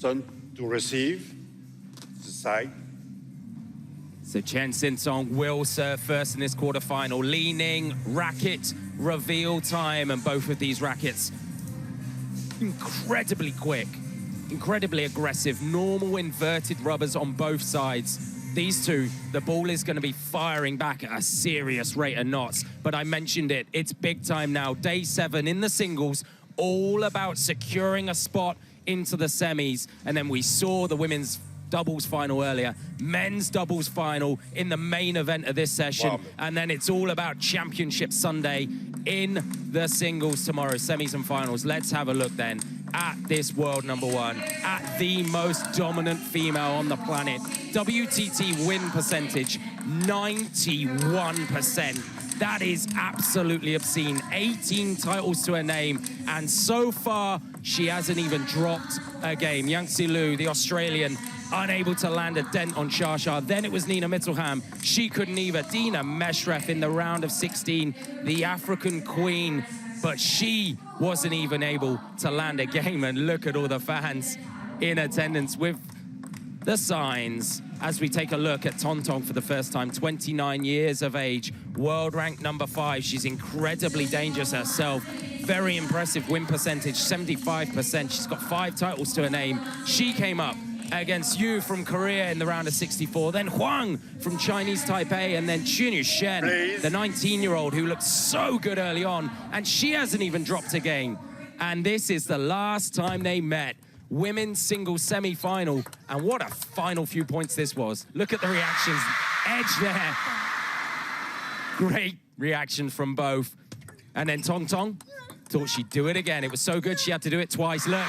turn to receive the side. So Chen Xingtong will serve first in this quarterfinal. Leaning, racket, reveal time, and both of these rackets incredibly quick, incredibly aggressive, normal inverted rubbers on both sides. These two, the ball is going to be firing back at a serious rate of knots. But I mentioned it, it's big time now. Day 7 in the singles, all about securing a spot into the semis. And then we saw the women's doubles final earlier, men's doubles final in the main event of this session. Wow. And then it's all about Championship Sunday in the singles tomorrow, semis and finals. Let's have a look then at this world number 1, at the most dominant female on the planet. WTT win percentage, 91%. That is absolutely obscene. 18 titles to her name, and so far, she hasn't even dropped a game. Yingsha Liu, the Australian, unable to land a dent on Shasha. Then it was Nina Mittelham. She couldn't either. Dina Meshref in the round of 16, the African queen, but she wasn't even able to land a game. And look at all the fans in attendance with the signs as we take a look at Tong Tong for the first time. 29 years of age, world rank number 5. She's incredibly dangerous herself. Very impressive win percentage, 75%. She's got 5 titles to her name. She came up against Yu from Korea in the round of 64, then Huang from Chinese Taipei, and then Chunu Shen, the 19-year-old who looked so good early on, and she hasn't even dropped a game. And this is the last time they met. Women's singles semi-final, and what a final few points this was. Look at the reactions. Edge there. Great reaction from both. And then Tong Tong thought she'd do it again. It was so good she had to do it twice. Look.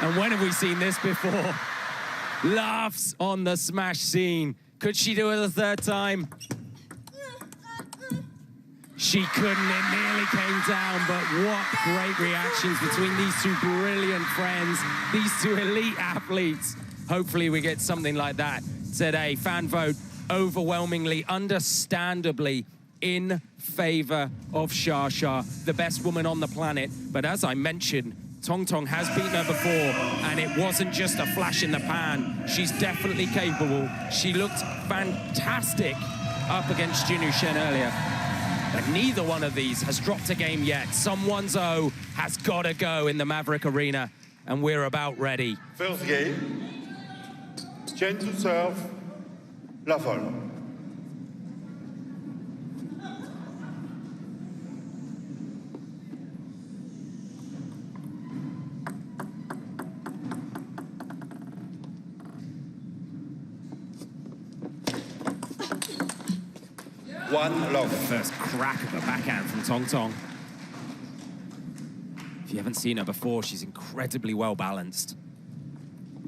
And when have we seen this before? Laughs on the smash scene. Could she do it a third time? She couldn't, it nearly came down, but what great reactions between these two brilliant friends, these two elite athletes. Hopefully we get something like that today. Fan vote overwhelmingly, understandably, in favor of Shasha, the best woman on the planet. But as I mentioned, Tong Tong has beaten her before, and it wasn't just a flash in the pan. She's definitely capable. She looked fantastic up against Chunu Shen earlier. But neither one of these has dropped a game yet. Someone's O has got to go in the Maverick Arena, and we're about ready. First game, Chen to serve, Lafol. One love. First crack of a backhand from Tong Tong. If you haven't seen her before, she's incredibly well balanced.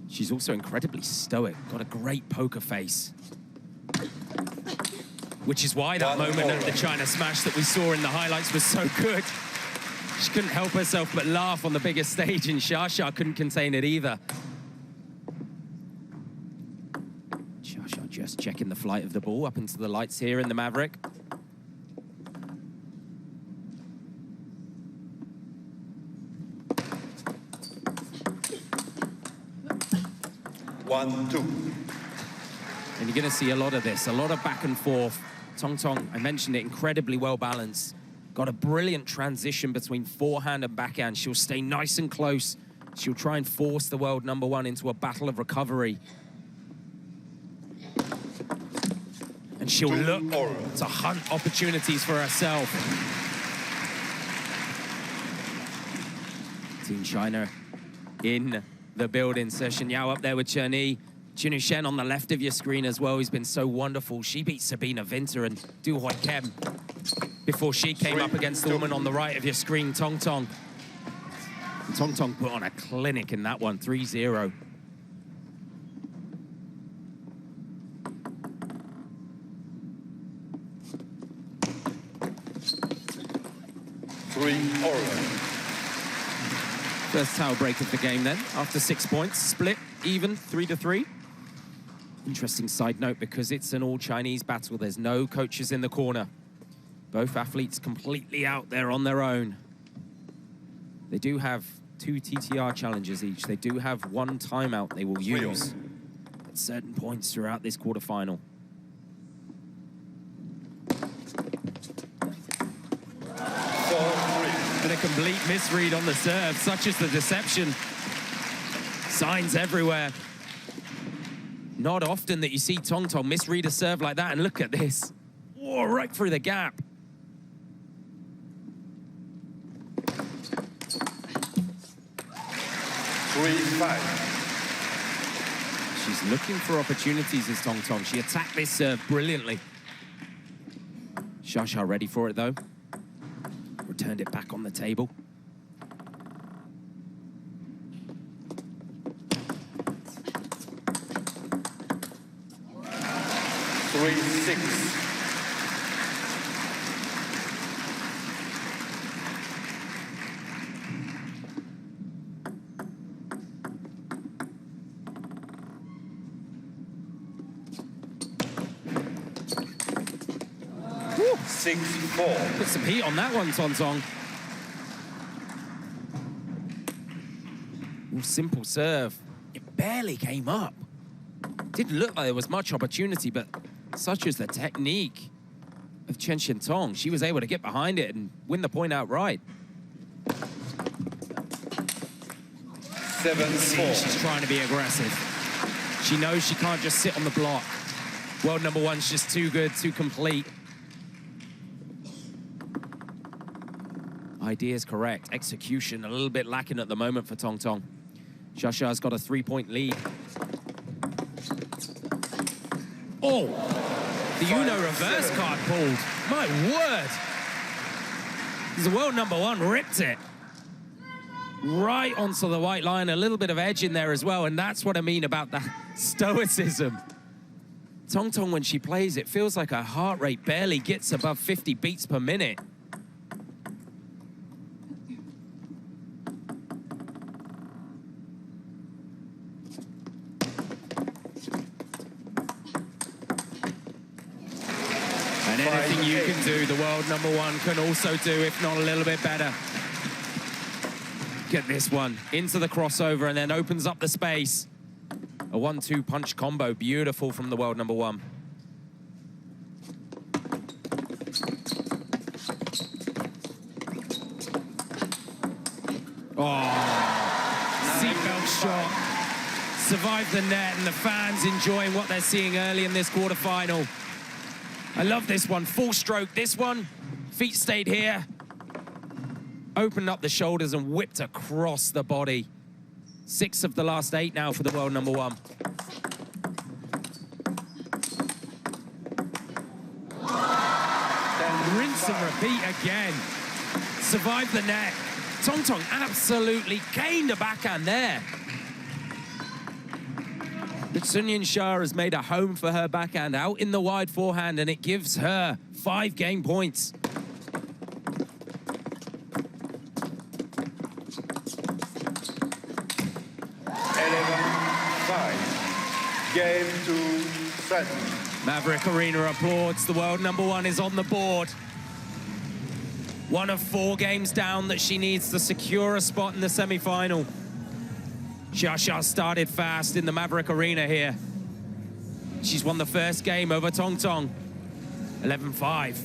She's also incredibly stoic, got a great poker face. Which is why that moment at the China Smash that we saw in the highlights was so good. She couldn't help herself but laugh on the biggest stage, and Shasha couldn't contain it either. Shasha just checking the flight of the ball up into the lights here in the Maverick. One, two. And you're going to see a lot of this, a lot of back and forth. Tong Tong, I mentioned it, incredibly well balanced. Got a brilliant transition between forehand and backhand. She'll stay nice and close. She'll try and force the world number 1 into a battle of recovery. And she'll look to hunt opportunities for herself. Team China in the building. Session Yao up there with Chen Yi. Chunu Shen on the left of your screen as well. He's been so wonderful. She beat Sabina Winter and Du Hoi Kem before she came up against the woman on the right of your screen, Tong Tong. And Tong Tong put on a clinic in that one, 3-0. First towel break of the game then, after 6 points, split, even, 3-3. Interesting side note, because it's an all-Chinese battle, there's no coaches in the corner. Both athletes completely out there on their own. They do have 2 TTR challenges each. They do have 1 timeout they will use at certain points throughout this quarterfinal. And a complete misread on the serve, such as the deception. Signs everywhere. Not often that you see Tongtong misread a serve like that, and look at this. Oh, right through the gap. She's looking for opportunities as Tongtong. She attacked this serve brilliantly. Xia ready for it though. Returned it back on the table. Woo. 6-4. Put some heat on that one, Tongtong. Ooh, simple serve. It barely came up. Didn't look like there was much opportunity, but such is the technique of Chen Xingtong. She was able to get behind it and win the point outright. 7-4. She's trying to be aggressive. She knows she can't just sit on the block. World number 1's just too good, too complete. Idea is correct. Execution a little bit lacking at the moment for Tongtong. Xiaxia's got a 3-point lead. Oh! The Uno reverse card pulled. My word! The world number 1 ripped it. Right onto the white line. A little bit of edge in there as well, and that's what I mean about the stoicism. Tongtong, when she plays, it feels like her heart rate barely gets above 50 beats per minute. And anything you can do, the world number 1 can also do, if not a little bit better. Get this one into the crossover and then opens up the space. A 1-2 punch combo, beautiful from the world number 1. Oh, seatbelt shot. Survived the net, and the fans enjoying what they're seeing early in this quarterfinal. I love this one, full stroke. This one, feet stayed here. Opened up the shoulders and whipped across the body. 6 of the last 8 now for the world number 1. Then rinse and repeat again. Survived the net. Tongtong absolutely gained a backhand there. But Sun Yingsha has made a home for her backhand out in the wide forehand, and it gives her 5 game points. Game 2 set. Maverick Arena applauds. The world number 1 is on the board. 1 of 4 games down that she needs to secure a spot in the semi-final. Xia started fast in the Maverick Arena here. She's won the first game over Tongtong. 11-5.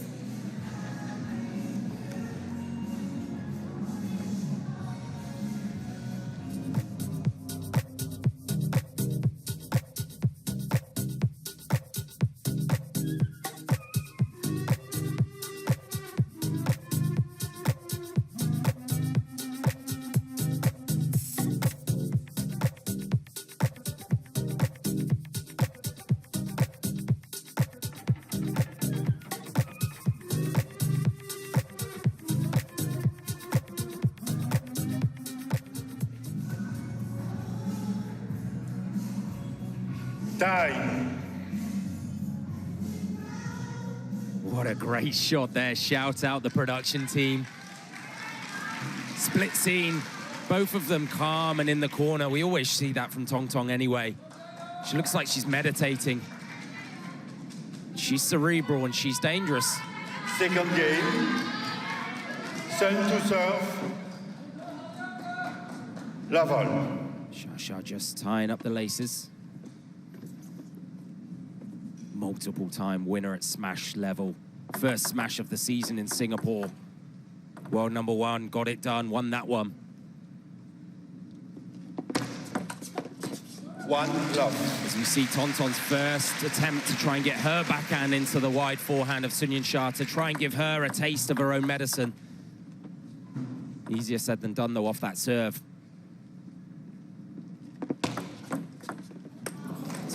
Time. What a great shot there. Shout out the production team. Split scene, both of them calm and in the corner. We always see that from Tongtong anyway. She looks like she's meditating. She's cerebral and she's dangerous. Second game. Sun to serve. level. Xia just tying up the laces. Multiple-time winner at smash level. First smash of the season in Singapore. World number one, got it done, won that one. One love. As we see Tonton's first attempt to try and get her backhand into the wide forehand of Yingsha to try and give her a taste of her own medicine. Easier said than done, though, off that serve.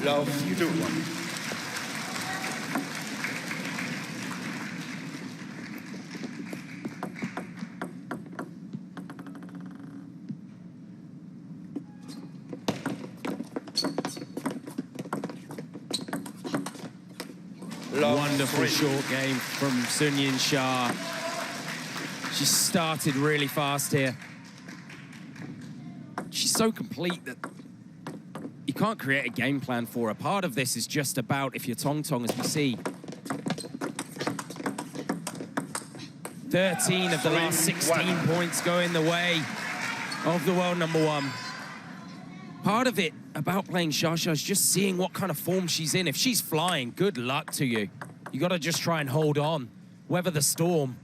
Love two. Wonderful short game from Yingsha. She started really fast here. She's so complete that you can't create a game plan for her. Part of this is just about if you're Tongtong, as we see. 13 of the last 16 points going the way of the world number one. Part of it about playing Xia is just seeing what kind of form she's in. If she's flying, good luck to you. You got to just try and hold on, weather the storm,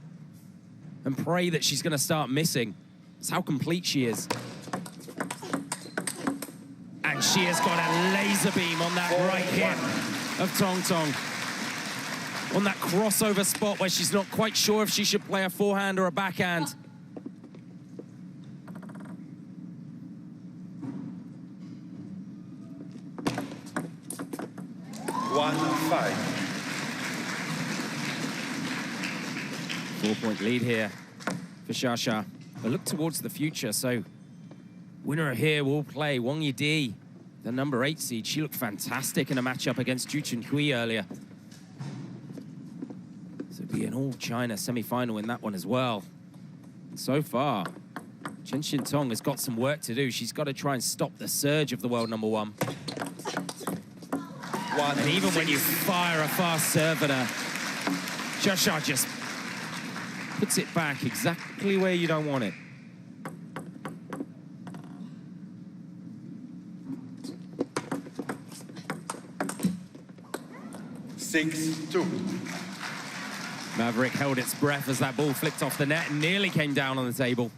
and pray that she's going to start missing. That's how complete she is. And she has got a laser beam on that right hip of Tongtong. On that crossover spot where she's not quite sure if she should play a forehand or a backhand. Five. 4-point lead here for Xia. But look towards the future, so winner here will play Wang Yidi, the number 8 seed. She looked fantastic in a matchup against Ju Chunhui earlier. So it'll be an all-China semi-final in that one as well. And so far, Chen Xingtong has got some work to do. She's got to try and stop the surge of the world number one. And even when you fire a fast serve at her, Xia just puts it back exactly where you don't want it. Six-two. Maverick held its breath as that ball flicked off the net and nearly came down on the table.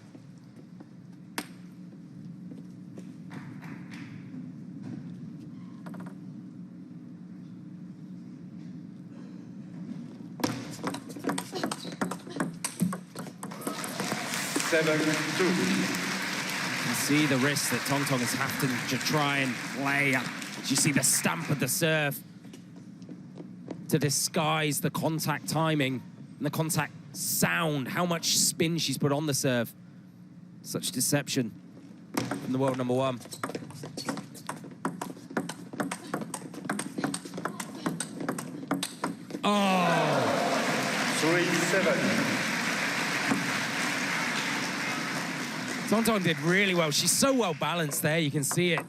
Seven-two. You can see the risk that Tongtong is having to try and play. You see the stamp of the serve to disguise the contact timing and the contact sound, how much spin she's put on the serve. Such deception from the world number one. Oh! 3-7. Tongtong did really well. She's so well balanced there, you can see it.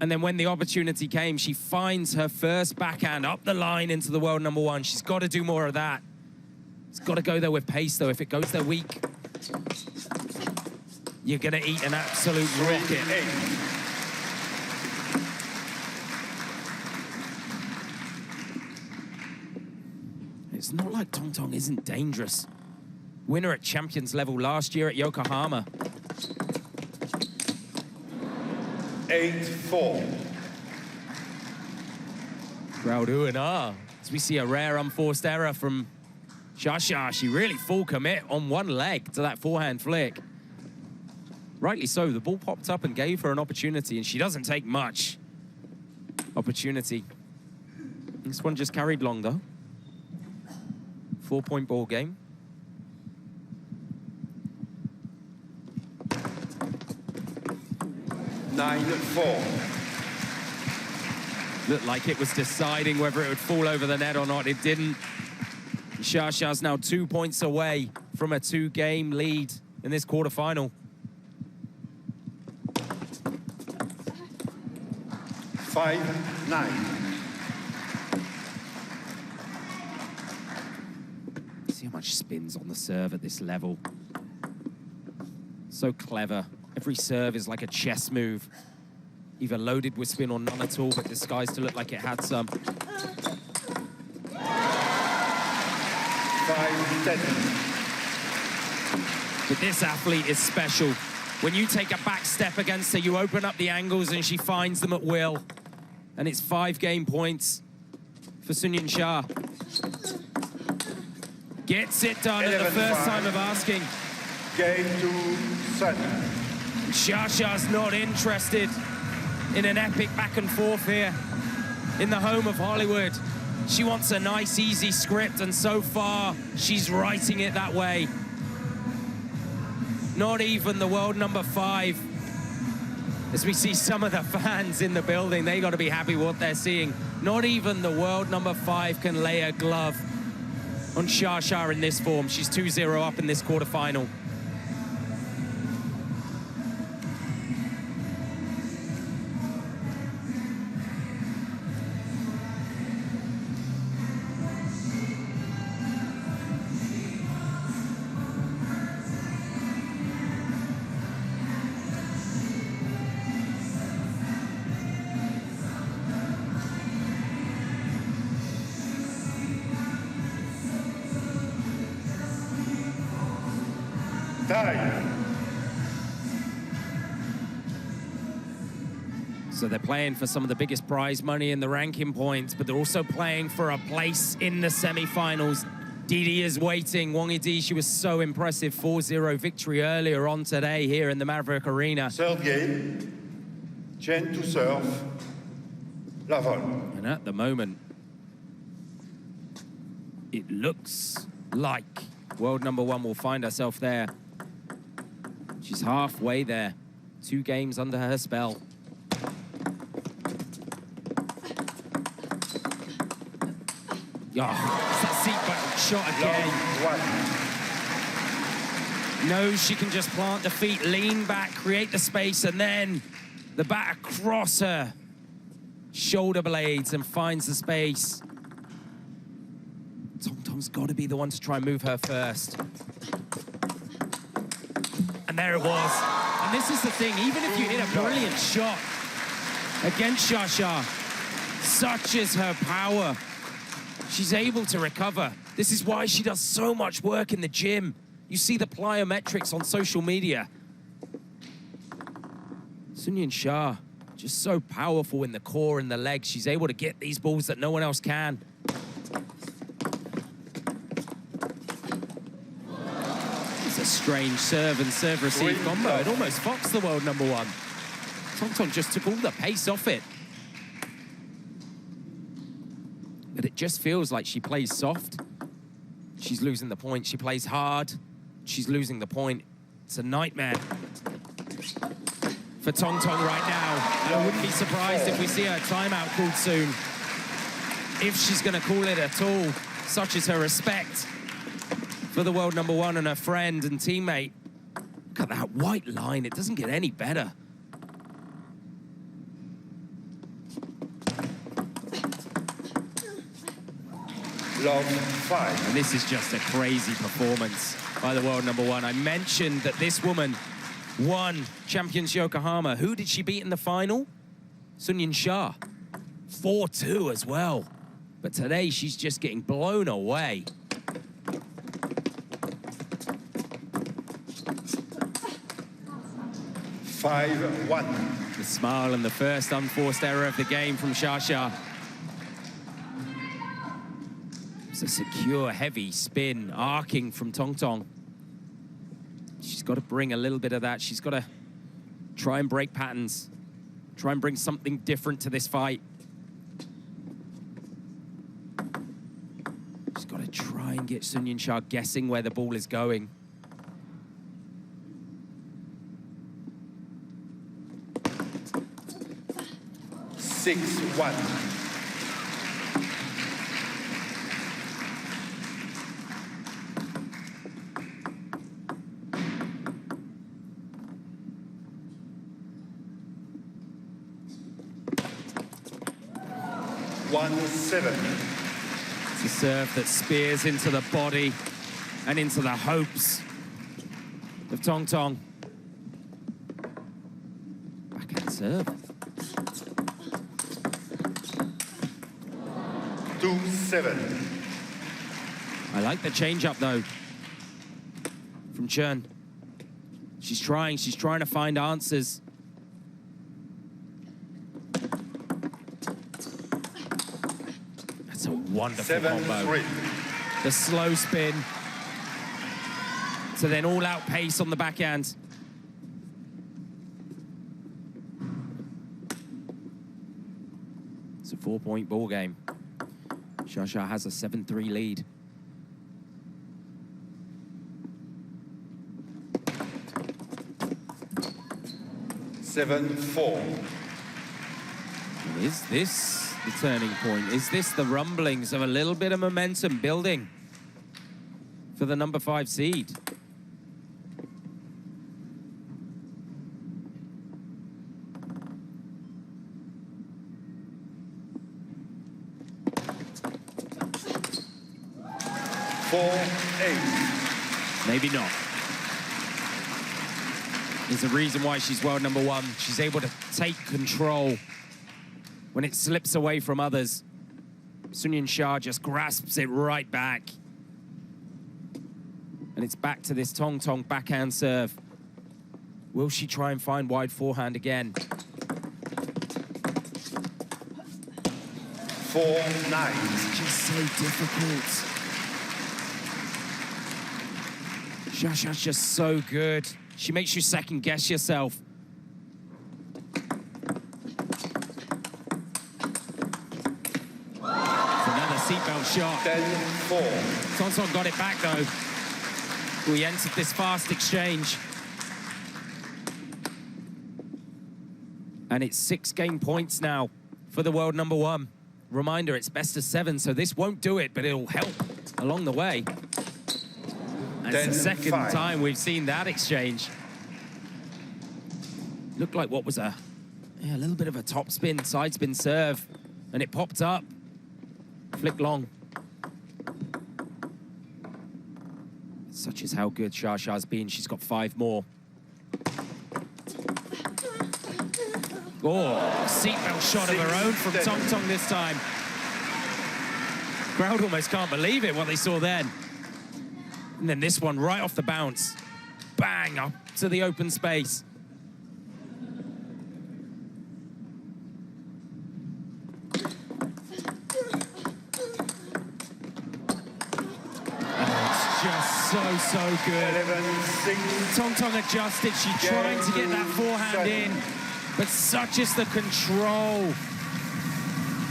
And then when the opportunity came, she finds her first backhand up the line into the world number one. She's got to do more of that. It's got to go there with pace, though. If it goes there weak, you're going to eat an absolute rocket. It's not like Tongtong isn't dangerous. Winner at champions level last year at Yokohama. 8-4. Crowd ooh and ah. As we see a rare unforced error from Xia. She really full commit on one leg to that forehand flick. Rightly so, the ball popped up and gave her an opportunity, and she doesn't take much opportunity. This one just carried long, though. 4-point ball game. Nine-four. Looked like it was deciding whether it would fall over the net or not. It didn't. Xia's now 2 points away from a 2-game lead in this quarterfinal. 5-9. See how much spins on the serve at this level. So clever. Every serve is like a chess move. Either loaded with spin or none at all, but disguised to look like it had some. 5-10. But this athlete is special. When you take a back step against her, you open up the angles and she finds them at will. And it's 5 game points for Yingsha. Gets it done at the first time of asking. Game to Sun. Xingtong's not interested in an epic back and forth here in the home of Hollywood. She wants a nice, easy script, and so far, she's writing it that way. Not even the world number 5. As we see some of the fans in the building, they got to be happy with what they're seeing. Not even the world number 5 can lay a glove on Xingtong in this form. She's 2-0 up in this quarterfinal. Tie. So they're playing for some of the biggest prize money in the ranking points, but they're also playing for a place in the semi-finals. Didi is waiting. Wang Yidi, she was so impressive. 4-0 victory earlier on today here in the Maverick Arena. Third game. CHEN to serve. Lavon. And at the moment, it looks like world number 1 will find herself there. She's halfway there. 2 games under her spell. Oh, it's that seat shot again. Knows she can just plant the feet, lean back, create the space, and then the bat across her shoulder blades and finds the space. Xingtong's got to be the one to try and move her first. And there it was. And this is the thing, even if you hit a brilliant shot against Xingtong, such is her power, she's able to recover. This is why she does so much work in the gym. You see the plyometrics on social media. Yingsha, just so powerful in the core and the legs. She's able to get these balls that no one else can. It's a strange serve and serve-receive combo. It almost foxed the world number 1. Xingtong just took all the pace off it. But it just feels like she plays soft. She's losing the point. She plays hard. She's losing the point. It's a nightmare for Xingtong right now. I wouldn't be surprised if we see her timeout called soon. If she's going to call it at all. Such is her respect for the world number 1 and her friend and teammate. Look at that white line. It doesn't get any better. Love 5. And this is just a crazy performance by the world number 1. I mentioned that this woman won Champions Yokohama. Who did she beat in the final? Yingsha. 4-2 as well. But today she's just getting blown away. (5-1). The smile and the first unforced error of the game from Xingtong. It's a secure, heavy spin, arcing from Xingtong. She's got to bring a little bit of that. She's got to try and break patterns. Try and bring something different to this fight. She's got to try and get Yingsha guessing where the ball is going. (6-1). It's a serve that spears into the body and into the hopes of Xingtong. serve. 2-7. I like the change-up, though, from CHEN. She's trying to find answers. That's a wonderful combo. 7-3. The slow spin. So then all-out pace on the backhand. It's a 4-point ball game. Xia has a 7-3 lead. Is this the turning point? Is this the rumblings of a little bit of momentum building for the number 5 seed? Maybe not. There's a reason why she's world number 1. She's able to take control when it slips away from others. Yingsha just grasps it right back. And it's back to this Xingtong backhand serve. Will she try and find wide forehand again? 4-9. It's just so difficult. Xia's just so good. She makes you second guess yourself. It's another seatbelt shot. 10-4. Xingtong got it back though. We entered this fast exchange. And it's 6 game points now for the world number 1. Reminder, it's best of 7, so this won't do it, but it'll help along the way. And it's the second time we've seen that exchange. Looked like what was a little bit of a top spin, side spin serve, and it popped up. Flick long. Such is how good Xia's been. She's got 5 more. Oh, seatbelt shot of her own from Xingtong this time. Crowd almost can't believe it, what they saw then. And then this one right off the bounce. Bang, up to the open space. So good. 11-6. Xingtong adjusted. She's trying to get that forehand in, but such is the control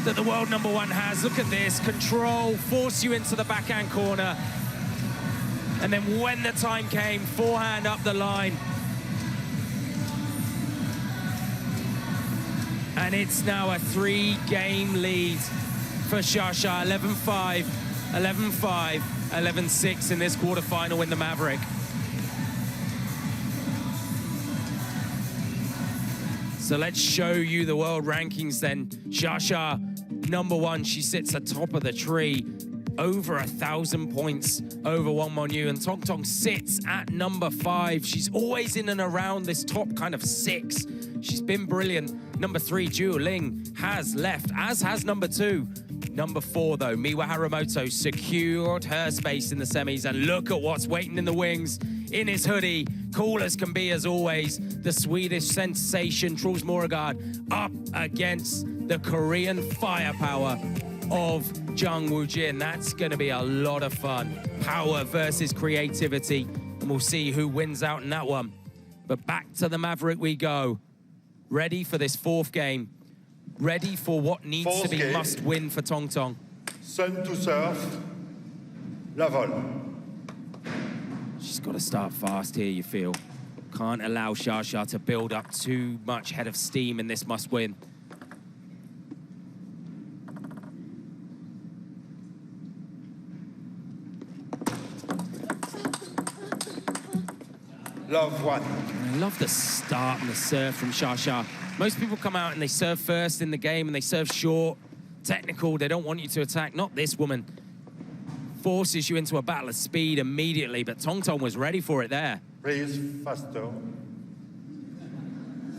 that the world number 1 has. Look at this control, force you into the backhand corner, and then when the time came, forehand up the line. And it's now a 3-game lead for Xia. 11-5, 11-5. 11-6 in this quarterfinal in the Maverick. So let's show you the world rankings then. Xia, number 1, she sits atop of the tree. Over 1,000 points over Wang Mengyu, and Xingtong sits at number 5. She's always in and around this top kind of 6. She's been brilliant. Number 3, Zhu Ling, has left, as has number 2. Number 4, though, Miwa Haramoto secured her space in the semis, and look at what's waiting in the wings. In his hoodie, cool as can be as always, the Swedish sensation, Truls Morgard, up against the Korean firepower of Jung Woo-jin. That's going to be a lot of fun. Power versus creativity, and we'll see who wins out in that one. But back to the Maverick we go. Ready for this 4th game. Ready for what needs to be must win for Xingtong. Sun to serve. La vol. She's got to start fast here, you feel. Can't allow Xia to build up too much head of steam in this must win. Love 1. I love the start and the serve from Xia. Most people come out and they serve first in the game and they serve short, technical, they don't want you to attack. Not this woman. Forces you into a battle of speed immediately, but Xingtong was ready for it there. Please, faster.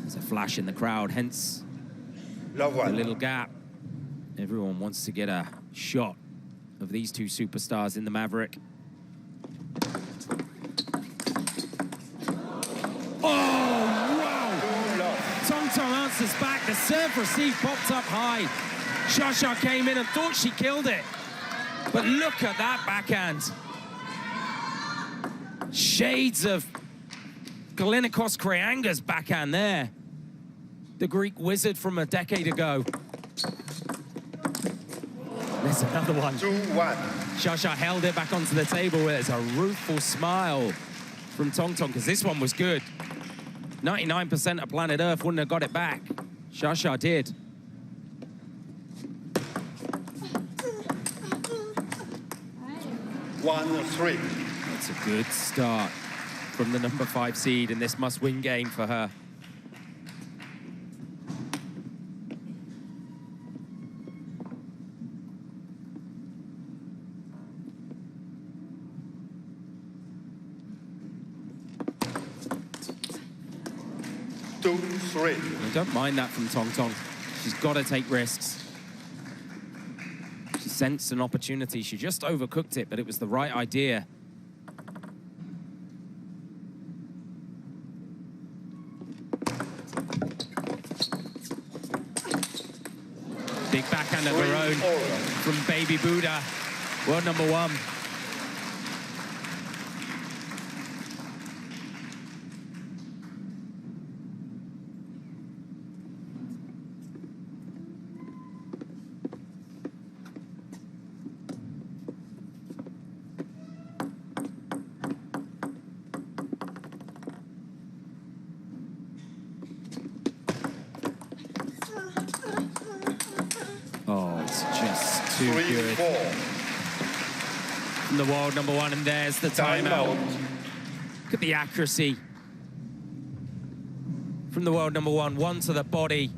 There's a flash in the crowd, hence Love the one. little gap. Everyone wants to get a shot of these two superstars in the Maverick. Oh, wow! Xingtong answers back. The serve receive popped up high. Xia came in and thought she killed it. But look at that backhand. Shades of Galinikos Kreanga's backhand there. The Greek wizard from a decade ago. There's another one. 2-1. Xia held it back onto the table. There's a rueful smile from Xingtong, because this one was good. 99% of planet Earth wouldn't have got it back. Xia did. One, 3. That's a good start from the number 5 seed in this must-win game for her. I don't mind that from Xingtong. She's got to take risks. She sensed an opportunity. She just overcooked it, but it was the right idea. Big backhand of her own from Baby Buddha, world number 1. Oh, it's just too good. 3-4. From the world number 1, and there's the timeout. Look at the accuracy. From the world number 1, one to the body,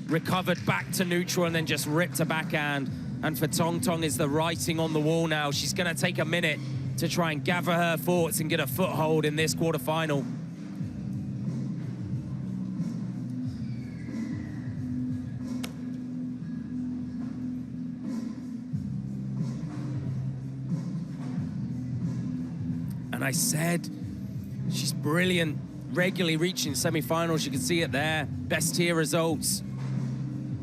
recovered back to neutral, and then just ripped a backhand. And for Xingtong is the writing on the wall now. She's gonna take a minute to try and gather her thoughts and get a foothold in this quarterfinal. And I said, she's brilliant, regularly reaching semi-finals. You can see it there. Best tier results.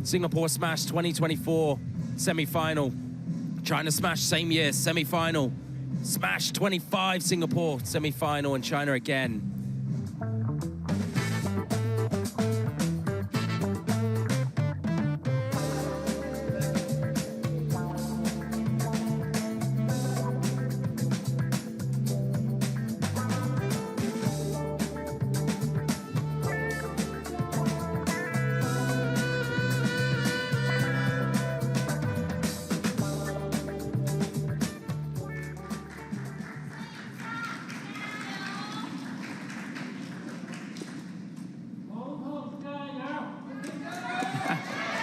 Singapore Smash 2024 semi-final. China Smash same year, semi-final. Smash 25 Singapore semi-final, and China again.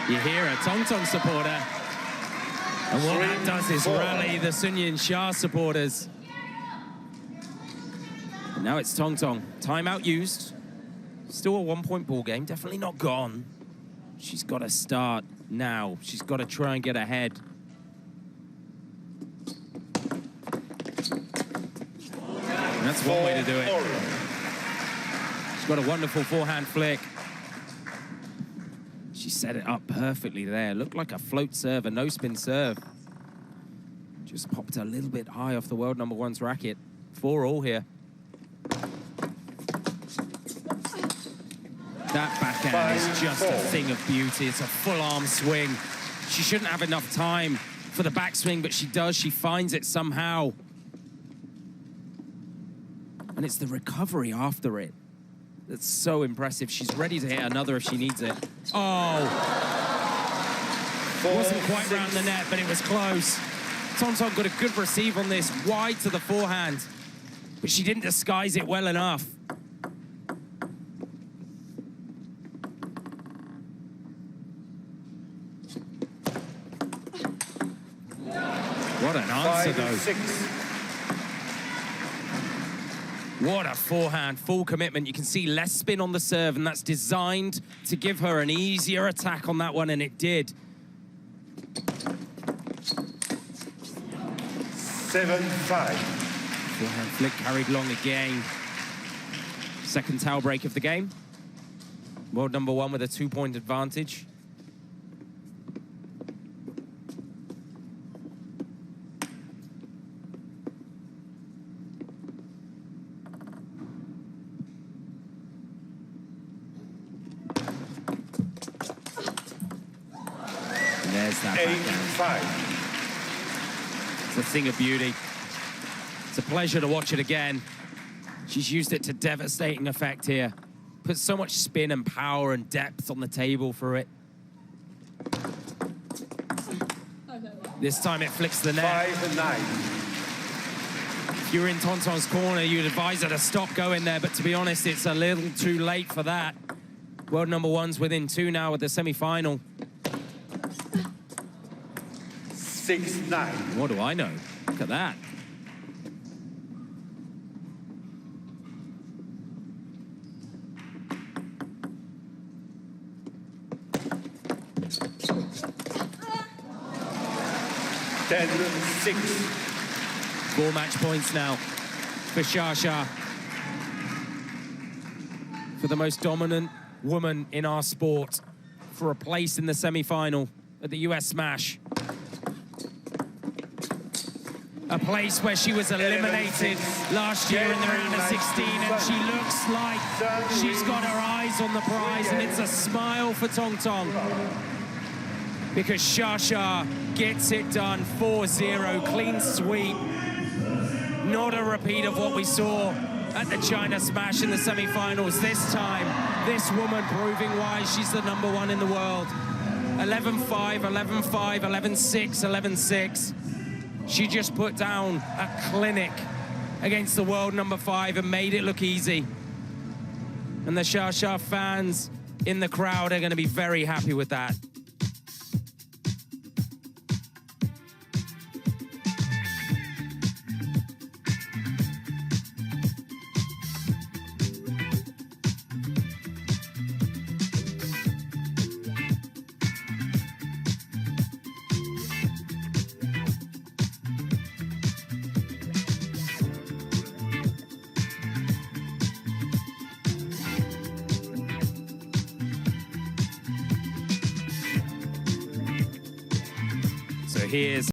You hear a Xingtong supporter. And what that does is rally the Sun Yingsha supporters. And now it's Xingtong. Timeout used. Still a 1-point ball game. Definitely not gone. She's got to start now. She's got to try and get ahead. And that's one way to do it. She's got a wonderful forehand flick. She set it up perfectly there. Looked like a float serve, a no-spin serve. Just popped a little bit high off the world number 1's racket. 4-all here. That backhand is just a thing of beauty. It's a full arm swing. She shouldn't have enough time for the backswing, but she does. She finds it somehow. And it's the recovery after it that's so impressive. She's ready to hit another if she needs it. Oh! Wasn't quite round the net, but it was close. Xingtong got a good receive on this, wide to the forehand, but she didn't disguise it well enough. What an answer, though. What a forehand, full commitment. You can see less spin on the serve, and that's designed to give her an easier attack on that one, and it did. 7-5. Forehand flick carried long again. Second towel break of the game. World number 1 with a 2-point advantage. And there's that backhand. 8-5. It's a thing of beauty. It's a pleasure to watch it again. She's used it to devastating effect here. Put so much spin and power and depth on the table for it. This time it flicks the net. 5-9. If you're in Tonton's corner, you'd advise her to stop going there, but to be honest, it's a little too late for that. World number 1's within 2 now with the semi-final. 6-9. What do I know? Look at that. Ten, 6. 4 match points now for Xia. For the most dominant woman in our sport, for a place in the semi-final at the US Smash. A place where she was eliminated last year in the round of 16, and she looks like she's got her eyes on the prize, and it's a smile for Tong Tong. Because Xia gets it done, 4-0, clean sweep. Not a repeat of what we saw at the China Smash in the semi-finals. This time, this woman proving why she's the number 1 in the world. 11-5, 11-5, 11-6, 11-6. She just put down a clinic against the world number 5 and made it look easy. And the Xia fans in the crowd are going to be very happy with that. So here's